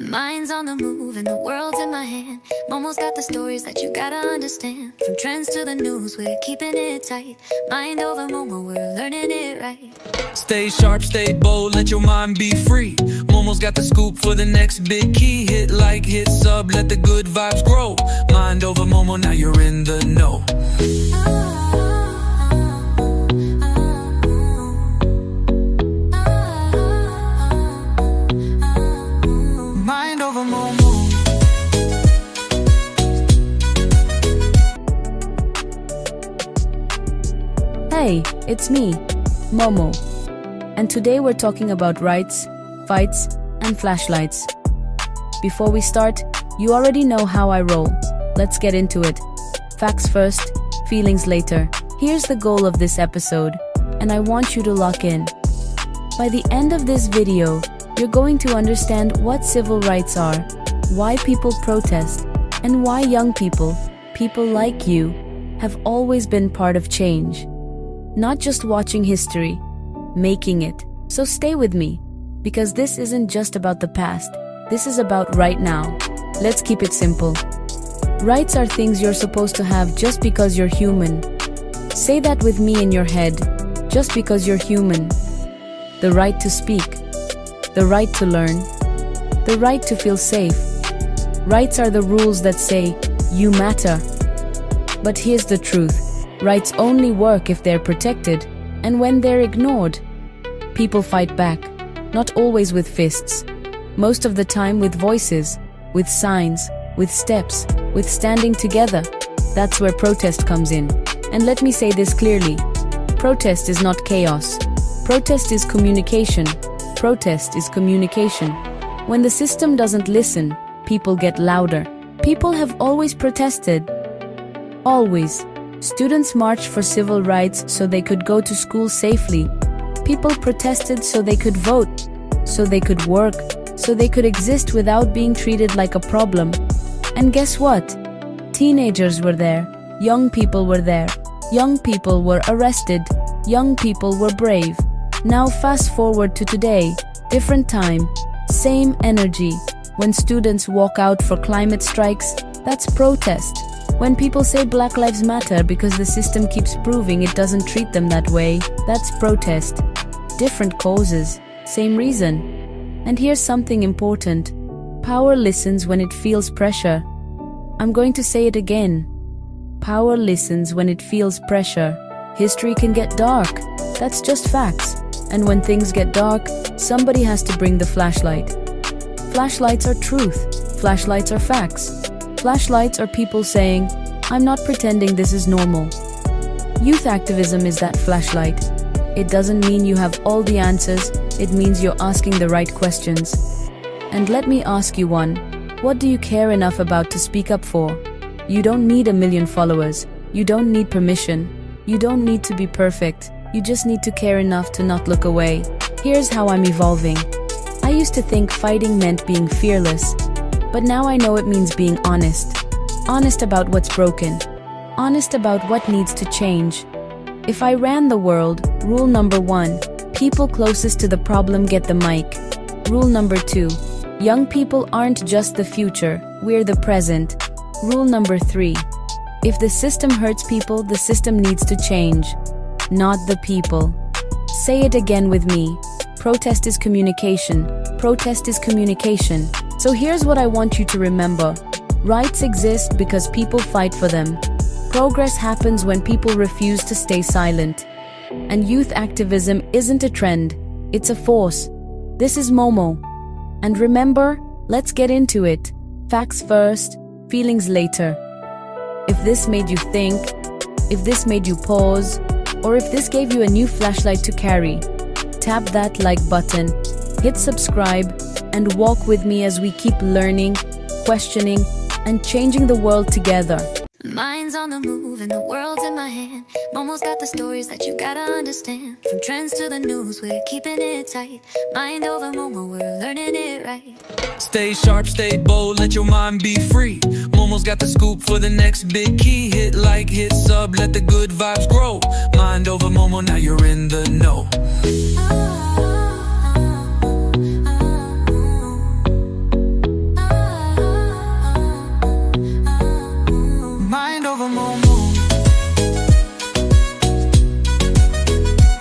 Mind's on the move and the world's in my hand. Momo's got the stories that you gotta understand. From trends to the news, we're keeping it tight. Mind over Momo, we're learning it right. Stay sharp, stay bold, let your mind be free. Momo's got the scoop for the next big key. Hit like, hit sub, let the good vibes grow. Mind over Momo, now you're in the know. Mind over Momo. Hey, it's me, Momo. And today we're talking about rights, fights, and flashlights. Before we start, you already know how I roll. Let's get into it. Facts first, feelings later. Here's the goal of this episode, and I want you to lock in. By the end of this video, you're going to understand what civil rights are, why people protest, and why young people like you, have always been part of change. Not just watching history, making it. So stay with me, because this isn't just about the past, this is about right now. Let's keep it simple. Rights are things you're supposed to have just because you're human. Say that with me in your head, just because you're human. The right to speak, the right to learn, the right to feel safe. Rights are the rules that say, you matter. But here's the truth, rights only work if they're protected, and when they're ignored, people fight back, not always with fists. Most of the time with voices, with signs, with steps, with standing together. That's where protest comes in. And let me say this clearly, protest is not chaos. Protest is communication. Protest is communication. When the system doesn't listen, people get louder. People have always protested. Always. Students marched for civil rights so they could go to school safely. People protested so they could vote, so they could work, so they could exist without being treated like a problem. And guess what? Teenagers were there. Young people were there. Young people were arrested. Young people were brave. Now fast forward to today, different time, same energy. When students walk out for climate strikes, that's protest. When people say Black Lives Matter because the system keeps proving it doesn't treat them that way, that's protest. Different causes, same reason. And here's something important. Power listens when it feels pressure. I'm going to say it again. Power listens when it feels pressure. History can get dark. That's just facts. And when things get dark, somebody has to bring the flashlight. Flashlights are truth. Flashlights are facts. Flashlights are people saying, I'm not pretending this is normal. Youth activism is that flashlight. It doesn't mean you have all the answers, it means you're asking the right questions. And let me ask you one. What do you care enough about to speak up for? You don't need 1 million followers. You don't need permission. You don't need to be perfect. You just need to care enough to not look away. Here's how I'm evolving. I used to think fighting meant being fearless. But now I know it means being honest. Honest about what's broken. Honest about what needs to change. If I ran the world, rule number 1, people closest to the problem get the mic. Rule number 2, young people aren't just the future, we're the present. Rule number 3, if the system hurts people, the system needs to change, not the people. Say it again with me. Protest is communication. Protest is communication. So here's what I want you to remember. Rights exist because people fight for them. Progress happens when people refuse to stay silent. And youth activism isn't a trend, it's a force. This is Momo. And remember, let's get into it. Facts first, feelings later. If this made you think, if this made you pause, or if this gave you a new flashlight to carry, tap that like button, hit subscribe, and walk with me as we keep learning, questioning, and changing the world together. Mind's on the move and the world's in my hand. Momo's got the stories that you gotta understand. From trends to the news, we're keeping it tight. Mind over Momo, we're learning it right. Stay sharp, stay bold, let your mind be free. Momo's got the scoop for the next big key. Hit like, hit sub, let the good vibes grow. Mind over Momo, now you're in the know.